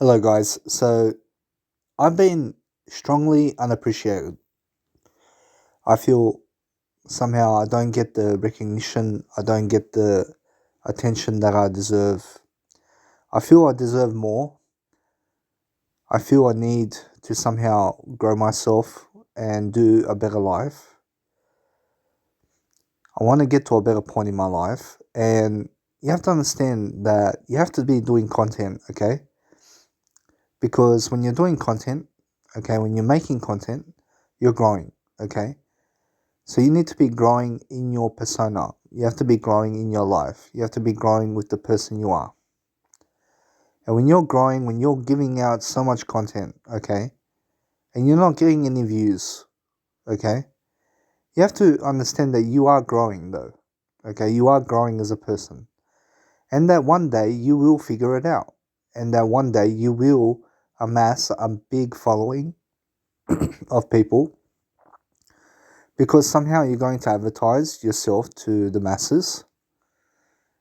Hello, guys. So, I've been strongly unappreciated. I feel somehow I don't get the recognition, I don't get the attention that I deserve. I feel I deserve more. I feel I need to somehow grow myself and do a better life. I want to get to a better point in my life, and you have to understand that you have to be doing content, okay? Because when you're doing content, okay, when you're making content, you're growing, okay? So you need to be growing in your persona. You have to be growing in your life. You have to be growing with the person you are. And when you're growing, when you're giving out so much content, okay, and you're not getting any views, okay, you have to understand that you are growing though, okay, you are growing as a person. And that one day you will figure it out. And that one day you will amass a big following of people because somehow you're going to advertise yourself to the masses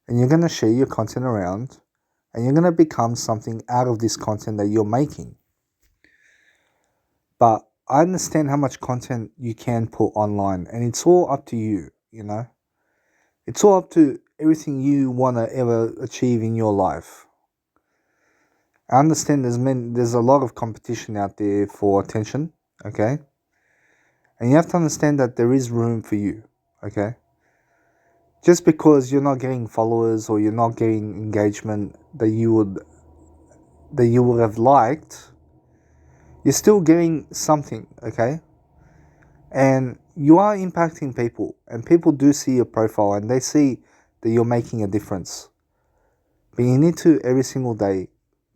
and you're going to share your content around and you're going to become something out of this content that you're making. But I understand how much content you can put online and it's all up to you, you know? It's all up to everything you want to ever achieve in your life. I understand there's a lot of competition out there for attention, okay? And you have to understand that there is room for you, okay? Just because you're not getting followers or you're not getting engagement that you would have liked, you're still getting something, okay? And you are impacting people, and people do see your profile and they see that you're making a difference. But you need to every single day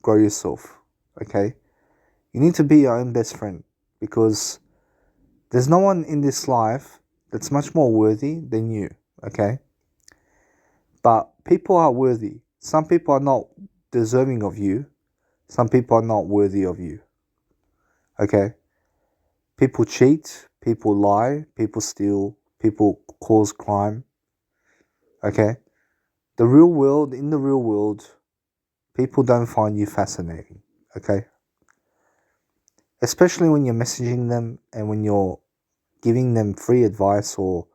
grow yourself, okay? You need to be your own best friend because there's no one in this life that's much more worthy than you, okay? But people are worthy. Some people are not deserving of you. Some people are not worthy of you, okay? People cheat, people lie, people steal, people cause crime. Okay? In the real world, people don't find you fascinating. Okay? Especially when you're messaging them and when you're giving them free advice or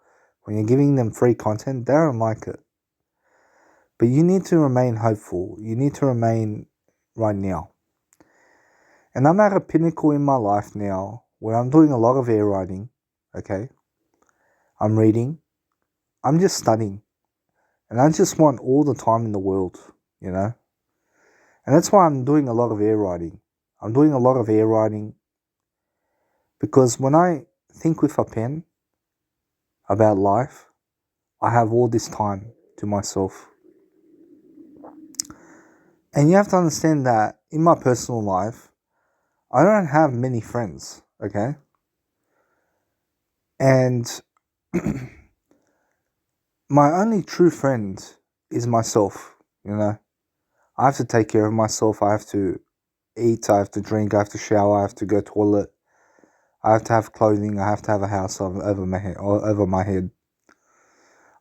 when you're giving them free content, they don't like it. But you need to remain hopeful. You need to remain right now. And I'm at a pinnacle in my life now where I'm doing a lot of air writing. Okay? I'm reading. I'm just studying. And I just want all the time in the world, you know? And that's why I'm doing a lot of air writing. I'm doing a lot of air writing because when I think with a pen about life, I have all this time to myself. And you have to understand that in my personal life, I don't have many friends, okay? And my only true friend is myself, you know? I have to take care of myself. I have to eat, I have to drink, I have to shower, I have to go toilet. I have to have clothing. I have to have a house over my head. Over my head.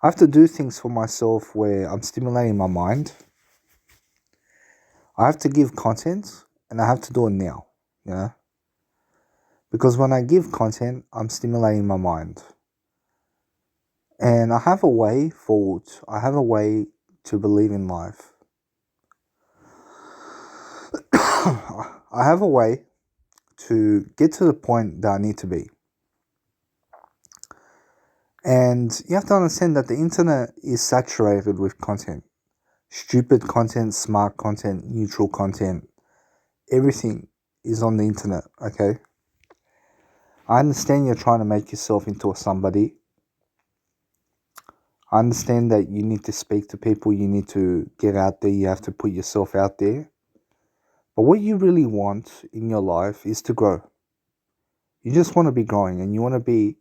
I have to do things for myself where I'm stimulating my mind. I have to give content, and I have to do it now. You know, because when I give content, I'm stimulating my mind, and I have a way forward. I have a way to believe in life. I have a way to get to the point that I need to be. And you have to understand that the internet is saturated with content. Stupid content, smart content, neutral content. Everything is on the internet, okay? I understand you're trying to make yourself into somebody. I understand that you need to speak to people, you need to get out there, you have to put yourself out there. But what you really want in your life is to grow. You just want to be growing and you want to be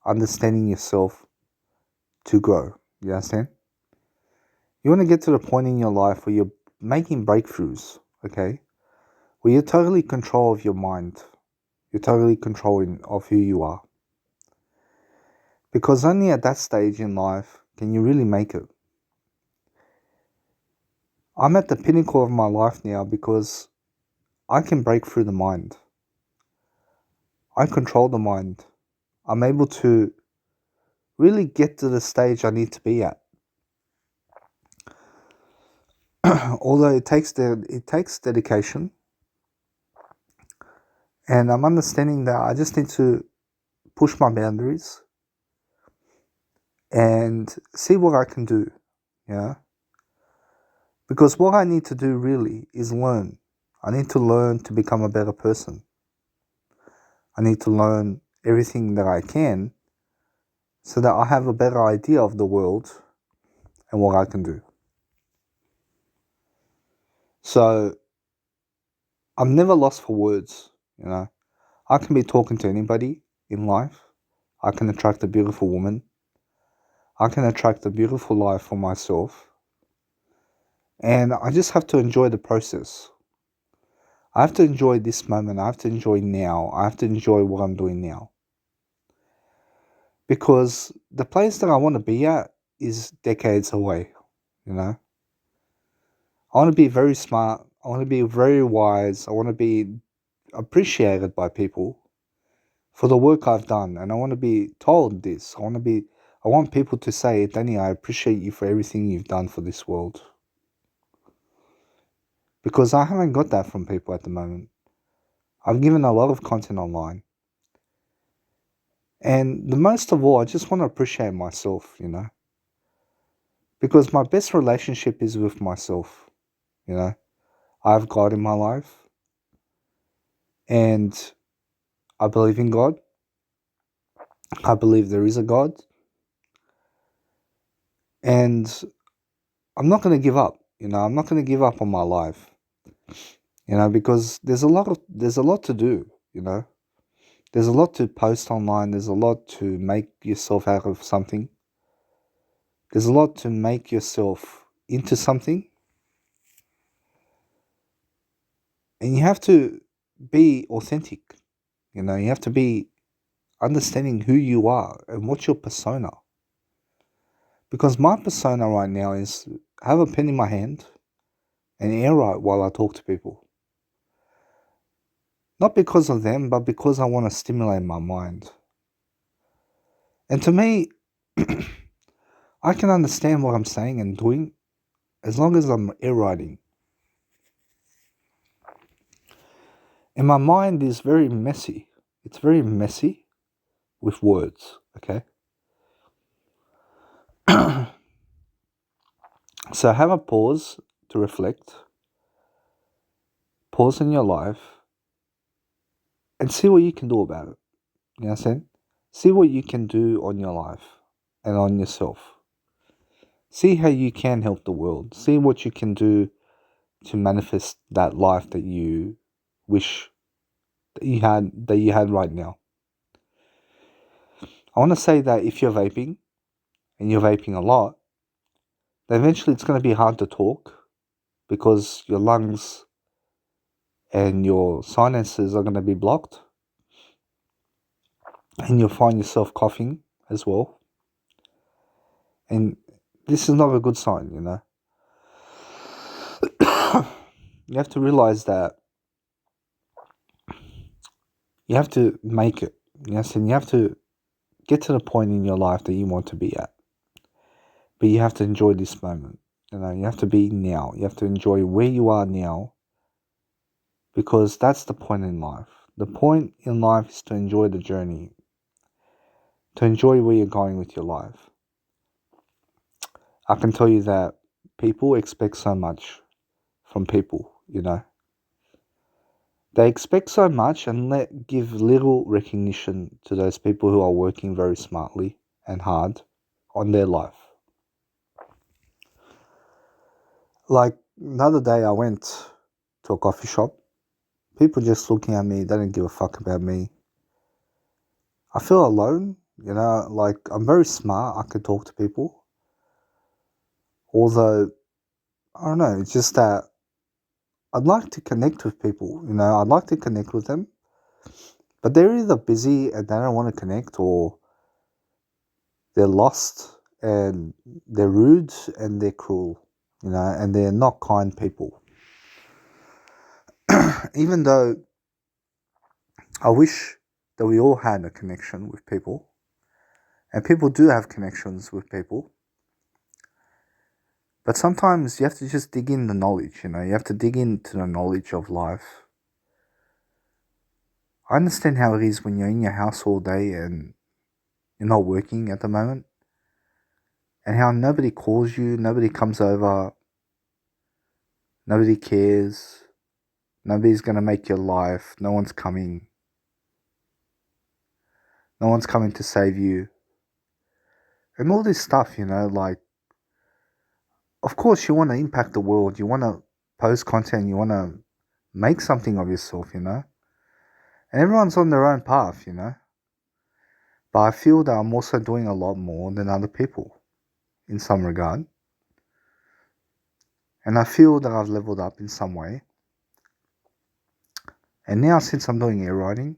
understanding yourself to grow. You understand? You want to get to the point in your life where you're making breakthroughs, okay? Where you're totally control of your mind. You're totally controlling of who you are. Because only at that stage in life can you really make it. I'm at the pinnacle of my life now because I can break through the mind. I control the mind. I'm able to really get to the stage I need to be at. Although it takes dedication, and I'm understanding that I just need to push my boundaries and see what I can do, because what I need to do really is learn. I need to learn to become a better person. I need to learn everything that I can so that I have a better idea of the world and what I can do. So I'm never lost for words, I can be talking to anybody in life. I can attract a beautiful woman. I can attract a beautiful life for myself. And I just have to enjoy the process. I have to enjoy this moment. I have to enjoy now. I have to enjoy what I'm doing now. Because the place that I want to be at is decades away, I want to be very smart. I want to be very wise. I want to be appreciated by people for the work I've done. And I want to be told this. I want people to say, Danny, I appreciate you for everything you've done for this world. Because I haven't got that from people at the moment. I've given a lot of content online. And the most of all, I just want to appreciate myself, Because my best relationship is with myself, I have God in my life. And I believe in God. I believe there is a God. And I'm not going to give up, I'm not going to give up on my life, because there's a lot to do, There's a lot to post online. There's a lot to make yourself out of something. There's a lot to make yourself into something. And you have to be authentic. You have to be understanding who you are and what's your persona. Because my persona right now is have a pen in my hand and air write while I talk to people. Not because of them, but because I want to stimulate my mind. And to me, I can understand what I'm saying and doing as long as I'm air writing. And my mind is very messy. It's very messy with words, okay? So have a pause to reflect. Pause in your life and see what you can do about it. You know what I'm saying? See what you can do on your life and on yourself. See how you can help the world. See what you can do to manifest that life that you wish that you had right now. I want to say that if you're vaping and you're vaping a lot, then eventually it's going to be hard to talk because your lungs and your sinuses are going to be blocked, and you'll find yourself coughing as well. And this is not a good sign, You have to realize that you have to make it. Yes, and you have to get to the point in your life that you want to be at. But you have to enjoy this moment. You have to be now. You have to enjoy where you are now, because that's the point in life. The point in life is to enjoy the journey, to enjoy where you're going with your life. I can tell you that people expect so much from people, They expect so much and give little recognition to those people who are working very smartly and hard on their life. Like another day I went to a coffee shop. People just looking at me, they don't give a fuck about me. I feel alone, like I'm very smart, I can talk to people. Although, I don't know, it's just that I'd like to connect with people, I'd like to connect with them. But they're either busy and they don't want to connect, or they're lost and they're rude and they're cruel, and they're not kind people. even though I wish that we all had a connection with people, and people do have connections with people, but sometimes you have to just dig in the knowledge, you have to dig into the knowledge of life. I understand how it is when you're in your house all day and you're not working at the moment, and how nobody calls you, nobody comes over, nobody cares, nobody's going to make your life, no one's coming to save you, and all this stuff, like, of course you want to impact the world, you want to post content, you want to make something of yourself, and everyone's on their own path, but I feel that I'm also doing a lot more than other people in some regard, and I feel that I've leveled up in some way. And now, since I'm doing air writing,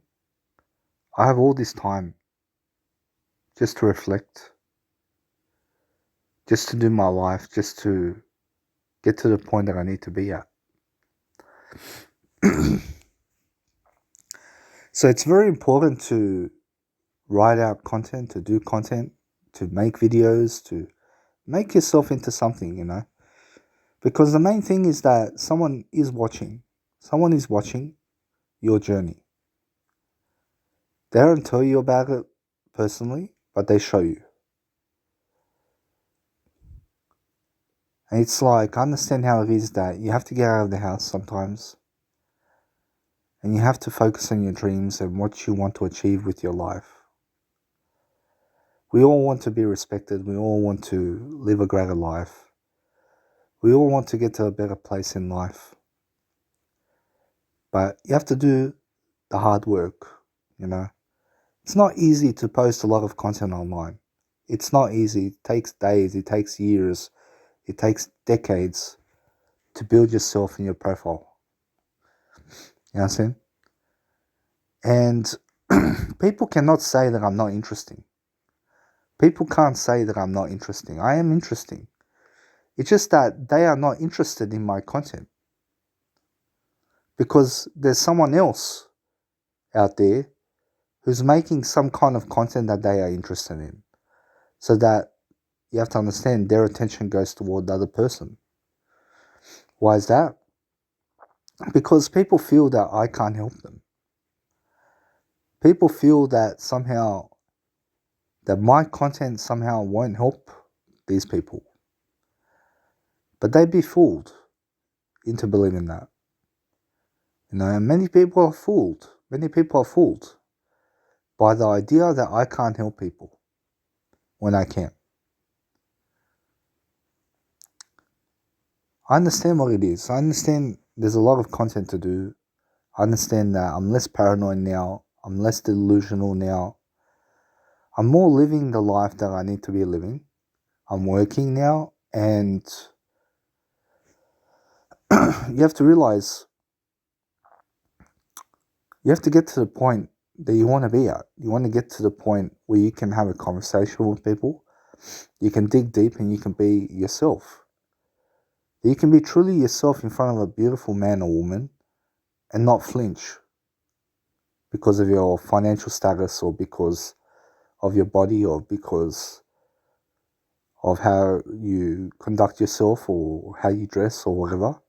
I have all this time just to reflect, just to do my life, just to get to the point that I need to be at. So it's very important to write out content, to do content, to make videos, to make yourself into something, because the main thing is that someone is watching your journey. They don't tell you about it personally, but they show you. And it's like, I understand how it is that you have to get out of the house sometimes, and you have to focus on your dreams and what you want to achieve with your life. We all want to be respected. We all want to live a greater life. We all want to get to a better place in life. But you have to do the hard work, It's not easy to post a lot of content online. It's not easy. It takes days. It takes years. It takes decades to build yourself and your profile. You know what I'm saying? And people cannot say that I'm not interesting. People can't say that I'm not interesting. I am interesting. It's just that they are not interested in my content, because there's someone else out there who's making some kind of content that they are interested in. So that you have to understand their attention goes toward the other person. Why is that? Because people feel that I can't help them. People feel that somehow that my content somehow won't help these people. But they'd be fooled into believing that. And many people are fooled. Many people are fooled by the idea that I can't help people when I can. I understand what it is. I understand there's a lot of content to do. I understand that I'm less paranoid now. I'm less delusional now. I'm more living the life that I need to be living. I'm working now, and you have to realize, you have to get to the point that you want to be at. You want to get to the point where you can have a conversation with people. You can dig deep and you can be yourself. You can be truly yourself in front of a beautiful man or woman and not flinch because of your financial status, or because of your body, or because of how you conduct yourself, or how you dress, or whatever.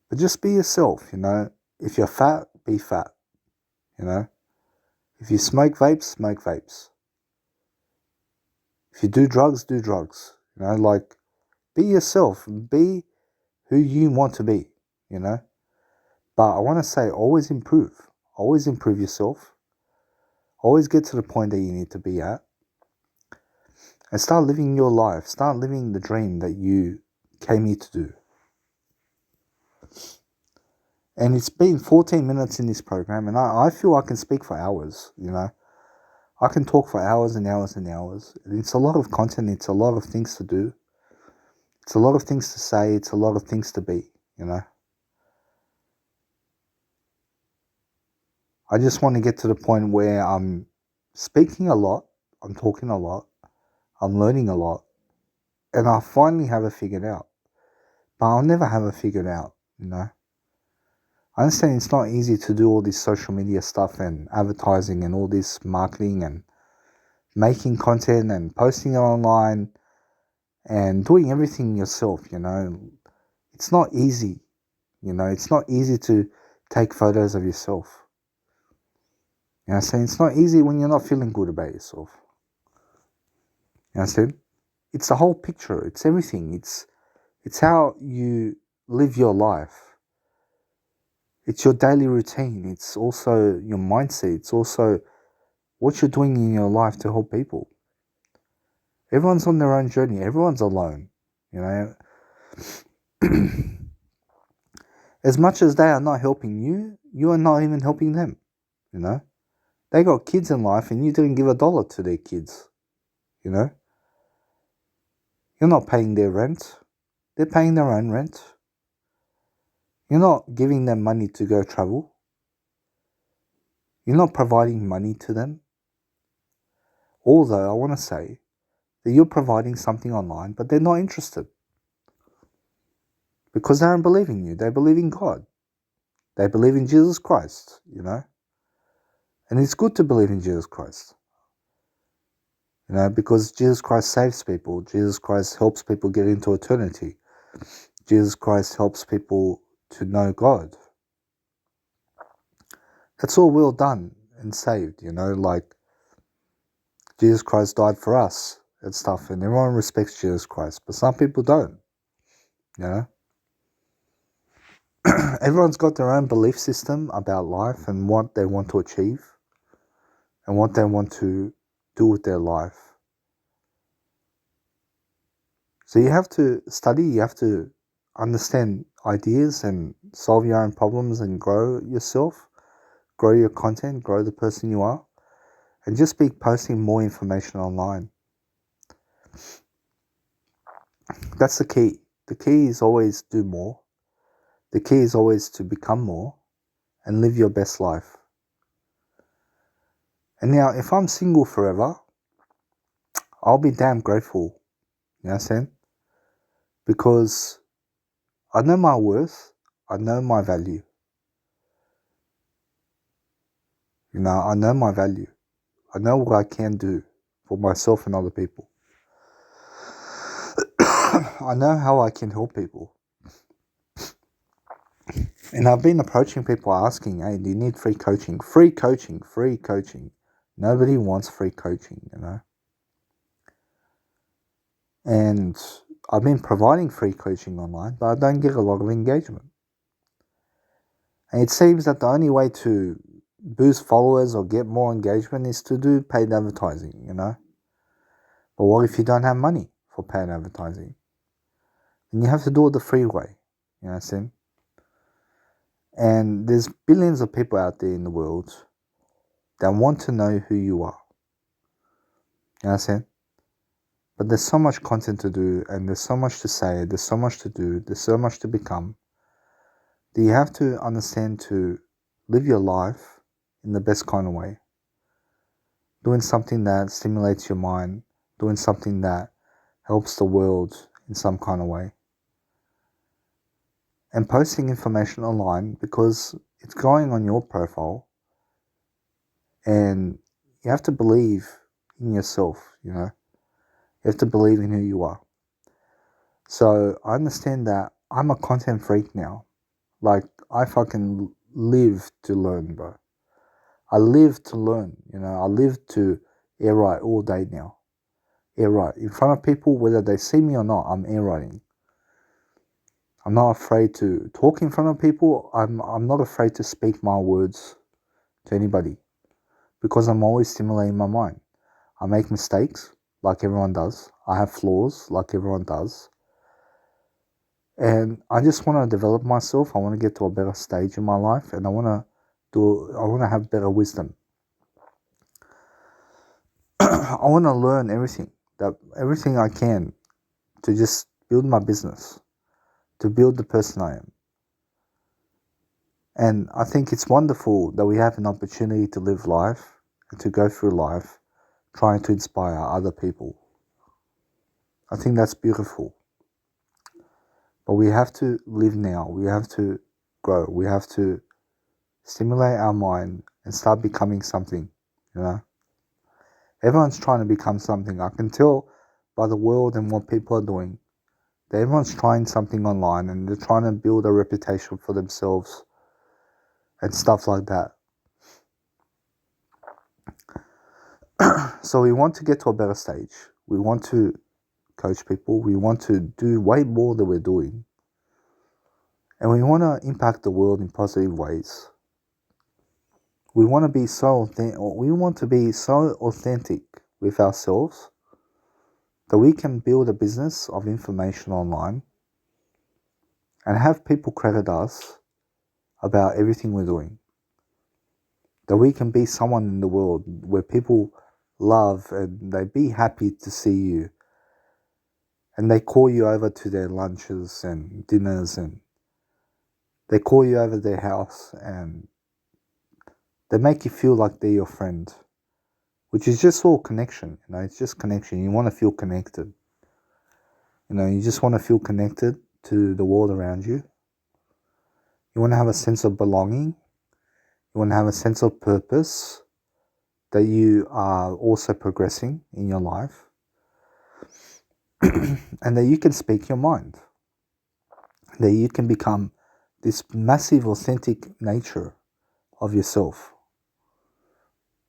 But just be yourself, If you're fat, be fat, If you smoke vapes, smoke vapes. If you do drugs, do drugs. Like, be yourself. Be who you want to be, But I want to say, always improve. Always improve yourself. Always get to the point that you need to be at. And start living your life. Start living the dream that you came here to do. And it's been 14 minutes in this program, and I feel I can speak for hours, I can talk for hours and hours and hours. It's a lot of content. It's a lot of things to do. It's a lot of things to say. It's a lot of things to be, I just want to get to the point where I'm speaking a lot, I'm talking a lot, I'm learning a lot, and I finally have it figured out. But I'll never have it figured out, I understand it's not easy to do all this social media stuff and advertising and all this marketing and making content and posting it online and doing everything yourself, It's not easy, It's not easy to take photos of yourself. You know what I'm saying? It's not easy when you're not feeling good about yourself. You know what I'm saying? It's the whole picture. It's everything. It's how you live your life. It's your daily routine. It's also your mindset. It's also what you're doing in your life to help people. Everyone's on their own journey. Everyone's alone. As much as they are not helping you, you are not even helping them. They got kids in life and you didn't give $1 to their kids. You're not paying their rent. They're paying their own rent. You're not giving them money to go travel. You're not providing money to them. Although I want to say that you're providing something online, but they're not interested. Because they don't believe in you. They believe in God. They believe in Jesus Christ, And it's good to believe in Jesus Christ. Because Jesus Christ saves people. Jesus Christ helps people get into eternity. Jesus Christ helps people to know God. That's all well done and saved, like Jesus Christ died for us and stuff, and everyone respects Jesus Christ, but some people don't, Everyone's got their own belief system about life and what they want to achieve and what they want to do with their life. So you have to study, you have to understand ideas and solve your own problems and grow yourself, grow your content, grow the person you are, and just be posting more information online. That's the key. The key is always do more. The key is always to become more and live your best life. And now, if I'm single forever, I'll be damn grateful. You know what I'm saying? Because I know my worth. I know my value. I know my value. I know what I can do for myself and other people. I know how I can help people. And I've been approaching people asking, hey, do you need free coaching? Free coaching, free coaching. Nobody wants free coaching, And I've been providing free coaching online, but I don't get a lot of engagement. And it seems that the only way to boost followers or get more engagement is to do paid advertising, But what if you don't have money for paid advertising? Then you have to do it the free way, you know what I'm saying? And there's billions of people out there in the world that want to know who you are. You know what I'm saying? But there's so much content to do, and there's so much to say, there's so much to do, there's so much to become, that you have to understand to live your life in the best kind of way. Doing something that stimulates your mind, doing something that helps the world in some kind of way. And posting information online because it's going on your profile, and you have to believe in yourself, You have to believe in who you are. So I understand that I'm a content freak now. Like, I fucking live to learn, bro. I live to learn, I live to air write all day now. Air write. In front of people, whether they see me or not, I'm air writing. I'm not afraid to talk in front of people. I'm not afraid to speak my words to anybody because I'm always stimulating my mind. I make mistakes like everyone does. I have flaws like everyone does. And I just want to develop myself. I want to get to a better stage in my life, and I want to have better wisdom. I want to learn everything I can to just build my business, to build the person I am. And I think it's wonderful that we have an opportunity to live life and to go through life trying to inspire other people. I think that's beautiful. But we have to live now. We have to grow. We have to stimulate our mind, and start becoming something, you know. Everyone's trying to become something. I can tell by the world and what people are doing that everyone's trying something online and they're trying to build a reputation for themselves and stuff like that. So we want to get to a better stage. We want to coach people. We want to do way more than we're doing. And we want to impact the world in positive ways. We want to be so authentic with ourselves that we can build a business of information online and have people credit us about everything we're doing. That we can be someone in the world where people love and they be happy to see you. And they call you over to their lunches and dinners, and they call you over to their house and they make you feel like they're your friend, which is just all connection. You know, it's just connection. You want to feel connected. You know, you just want to feel connected to the world around you. You want to have a sense of belonging. You want to have a sense of purpose, that you are also progressing in your life, and that you can speak your mind, that you can become this massive authentic nature of yourself,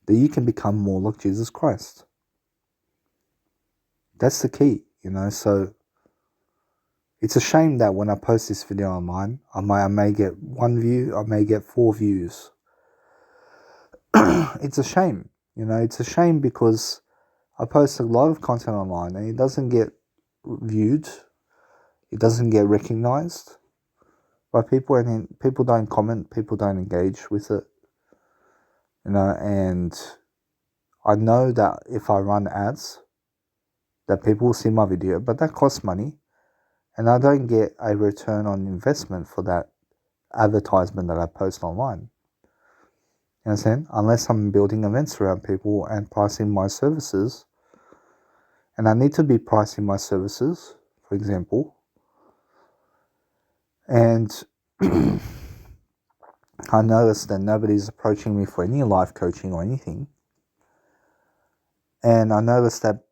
that you can become more like Jesus Christ. That's the key, you know. So it's a shame that when I post this video online, I may get 1 view, I may get 4 views. It's a shame, you know. It's a shame because I post a lot of content online and it doesn't get viewed, it doesn't get recognized by people, and people don't comment, people don't engage with it, you know. And I know that if I run ads, that people will see my video, but that costs money, and I don't get a return on investment for that advertisement that I post online. You know what I'm saying? Unless I'm building events around people and pricing my services, and I need to be pricing my services, for example, and I noticed that nobody's approaching me for any life coaching or anything. And I noticed that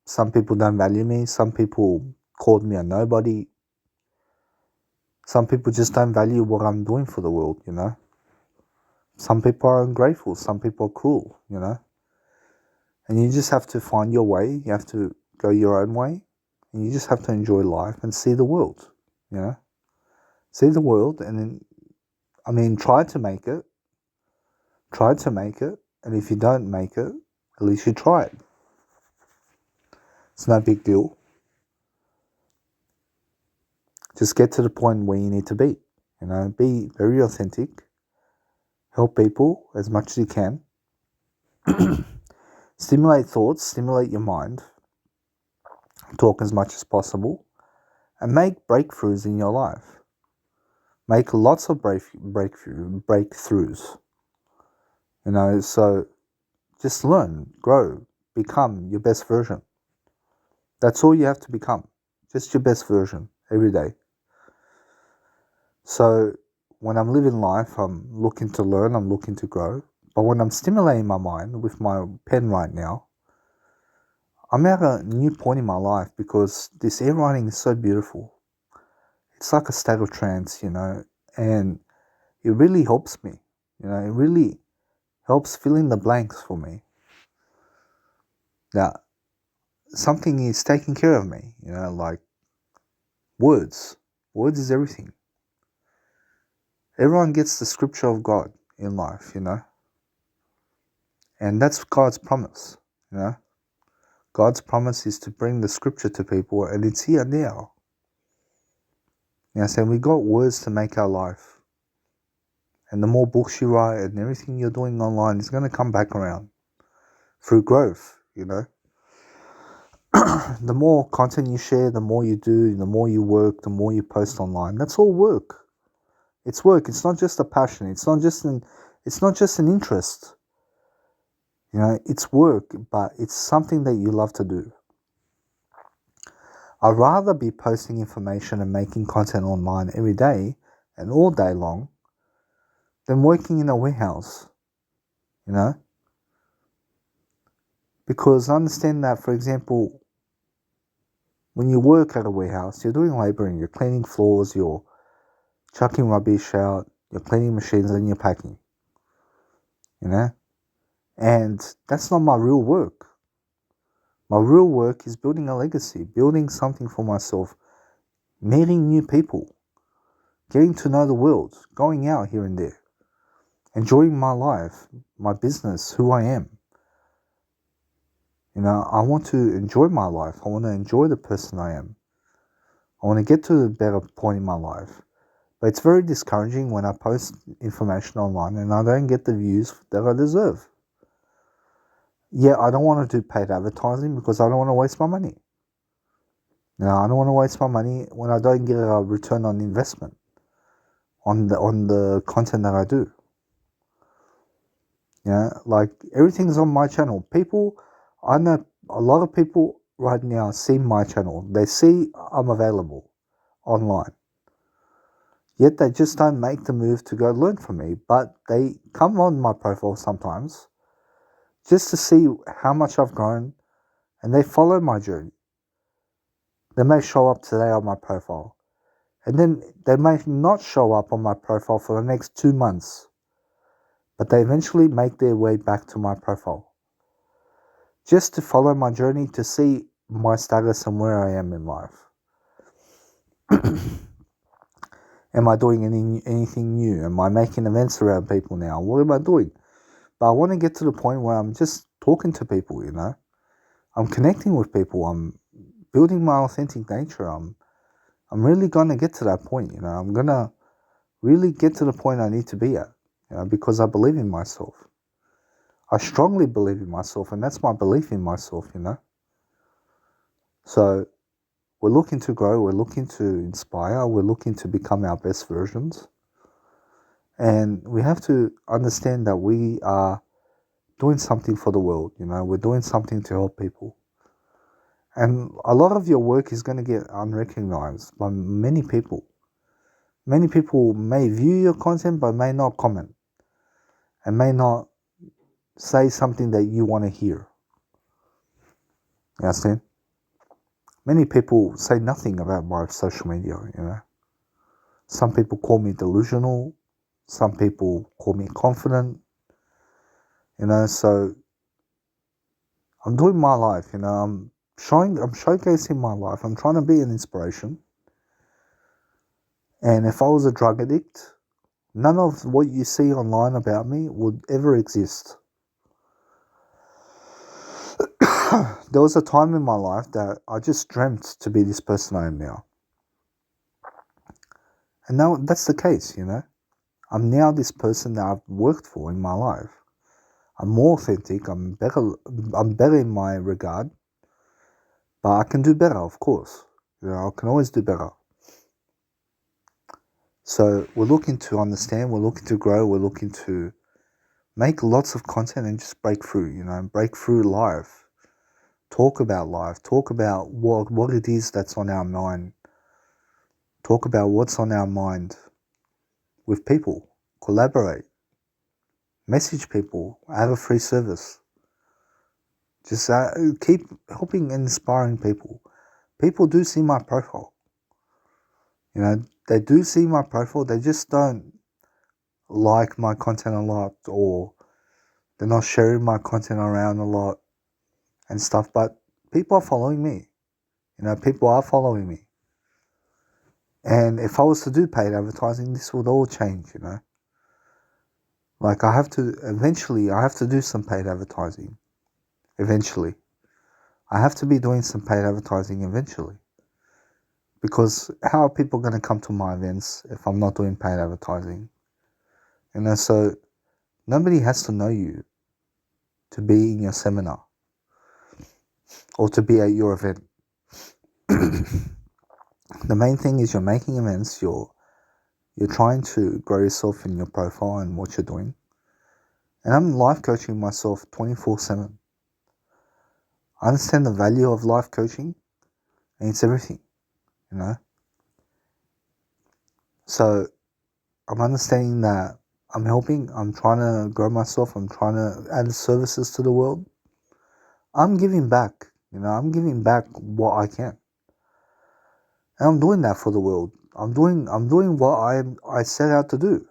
some people don't value me. Some people called me a nobody. Some people just don't value what I'm doing for the world, you know. Some people are ungrateful. Some people are cruel, you know. And you just have to find your way. You have to go your own way. And you just have to enjoy life and see the world, you know. See the world, and then, I mean, try to make it. Try to make it. And if you don't make it, at least you tried. It's no big deal. Just get to the point where you need to be. You know, be very authentic. Help people as much as you can. Stimulate thoughts, stimulate your mind. Talk as much as possible. And make breakthroughs in your life. Make lots of breakthroughs. You know, so just learn, grow, become your best version. That's all you have to become. Just your best version every day. So when I'm living life, I'm looking to learn, I'm looking to grow. But when I'm stimulating my mind with my pen right now, I'm at a new point in my life because this air writing is so beautiful. It's like a state of trance, you know, and it really helps me. You know, it really helps fill in the blanks for me. That something is taking care of me, you know, like words. Words is everything. Everyone gets the scripture of God in life, you know. And that's God's promise, you know. God's promise is to bring the scripture to people, and it's here now. You know, so we got words to make our life. And the more books you write and everything you're doing online is going to come back around through growth, you know. The more content you share, the more you do, the more you work, the more you post online. That's all work. It's work. It's not just a passion. It's not just an interest. You know, it's work, but it's something that you love to do. I'd rather be posting information and making content online every day and all day long than working in a warehouse, you know? Because I understand that, for example, when you work at a warehouse, you're doing labouring, you're cleaning floors, you're chucking rubbish out, you're cleaning machines, and you're packing, you know? And that's not my real work. My real work is building a legacy, building something for myself, meeting new people, getting to know the world, going out here and there, enjoying my life, my business, who I am. You know, I want to enjoy my life. I want to enjoy the person I am. I want to get to a better point in my life. But it's very discouraging when I post information online and I don't get the views that I deserve. Yeah, I don't want to do paid advertising because I don't want to waste my money. You know, I don't want to waste my money when I don't get a return on investment on the content that I do. Yeah, like everything's on my channel. I know a lot of people right now see my channel. They see I'm available online. Yet they just don't make the move to go learn from me. But they come on my profile sometimes just to see how much I've grown, and they follow my journey. They may show up today on my profile, and then they may not show up on my profile for the next 2 months, but they eventually make their way back to my profile just to follow my journey, to see my status and where I am in life. Am I doing anything new? Am I making events around people now? What am I doing? But I want to get to the point where I'm just talking to people, you know. I'm connecting with people. I'm building my authentic nature. I'm really going to get to that point, you know. I'm going to really get to the point I need to be at, you know, because I believe in myself. I strongly believe in myself, and that's my belief in myself, you know. So we're looking to grow, we're looking to inspire, we're looking to become our best versions. And we have to understand that we are doing something for the world, you know. We're doing something to help people. And a lot of your work is going to get unrecognized by many people. Many people may view your content but may not comment and may not say something that you want to hear. You understand? Many people say nothing about my social media, you know. Some people call me delusional. Some people call me confident. You know, so I'm doing my life, you know. I'm showcasing my life. I'm trying to be an inspiration. And if I was a drug addict, none of what you see online about me would ever exist. There was a time in my life that I just dreamt to be this person I am now. And now that's the case, you know. I'm now this person that I've worked for in my life. I'm more authentic, I'm better in my regard. But I can do better, of course. You know, I can always do better. So we're looking to understand, we're looking to grow, we're looking to make lots of content and just break through, you know, break through life. Talk about life, talk about what it is that's on our mind. Talk about what's on our mind with people. Collaborate. Message people. Have a free service. Just keep helping and inspiring people. People do see my profile. You know, they do see my profile. They just don't like my content a lot, or they're not sharing my content around a lot and stuff. But people are following me. You know, people are following me. And if I was to do paid advertising, this would all change, you know. Like I have to do some paid advertising. Eventually. I have to be doing some paid advertising eventually. Because how are people going to come to my events if I'm not doing paid advertising? You know, so nobody has to know you to be in your seminar or to be at your event. The main thing is you're making events, you're trying to grow yourself in your profile and what you're doing. And I'm life coaching myself 24/7. I understand the value of life coaching, and it's everything, you know. So I'm understanding that I'm helping, I'm trying to grow myself, I'm trying to add services to the world. I'm giving back, I'm giving back what I can. And I'm doing that for the world. I'm doing what I set out to do.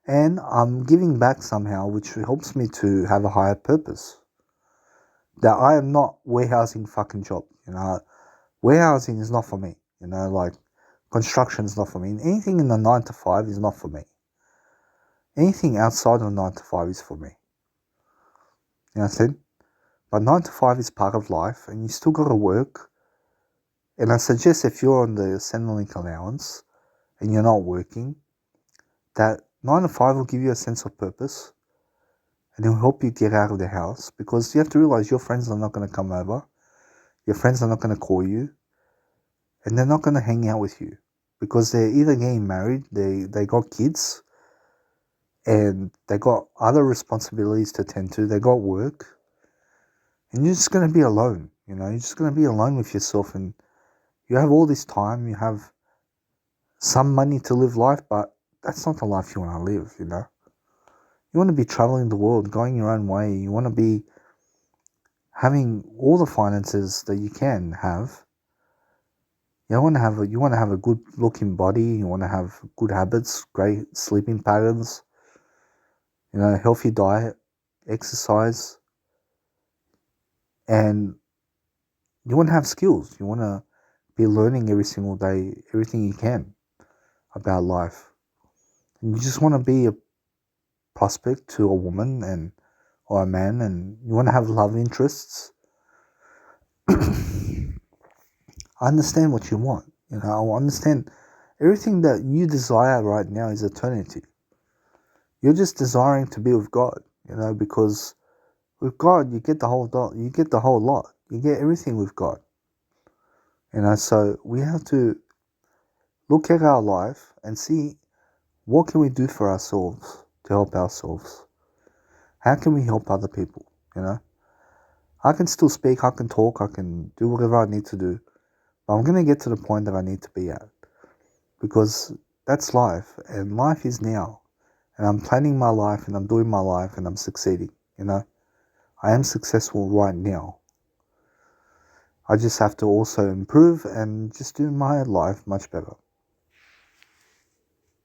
And I'm giving back somehow, which helps me to have a higher purpose. That I am not warehousing fucking job, Warehousing is not for me, like construction is not for me. And anything in the 9 to 5 is not for me. Anything outside of 9 to 5 is for me. You know what I'm saying? But 9 to 5 is part of life and you still got to work. And I suggest if you're on the Centrelink allowance and you're not working, that 9 to 5 will give you a sense of purpose and it'll help you get out of the house, because you have to realize your friends are not going to come over. Your friends are not going to call you and they're not going to hang out with you because they're either getting married, they got kids, and they got other responsibilities to tend to, they got work, and you're just going to be alone, you're just going to be alone with yourself, and you have all this time, you have some money to live life, but that's not the life you want to live, You want to be traveling the world, going your own way, you want to be having all the finances that you can have. You want to have a good looking body, you want to have good habits, great sleeping patterns, healthy diet, exercise, and you want to have skills. You want to be learning every single day, everything you can about life. And you just want to be a prospect to a woman or a man, and you want to have love interests. I understand what you want. I understand everything that you desire right now is eternity. You're just desiring to be with God, because with God you get the whole lot. You get the whole lot. You get everything with God. So we have to look at our life and see what can we do for ourselves to help ourselves. How can we help other people? I can still speak, I can talk, I can do whatever I need to do, but I'm going to get to the point that I need to be at, because that's life, and life is now, and I'm planning my life, and I'm doing my life, and I'm succeeding. I am successful right now. I just have to also improve and just do my life much better.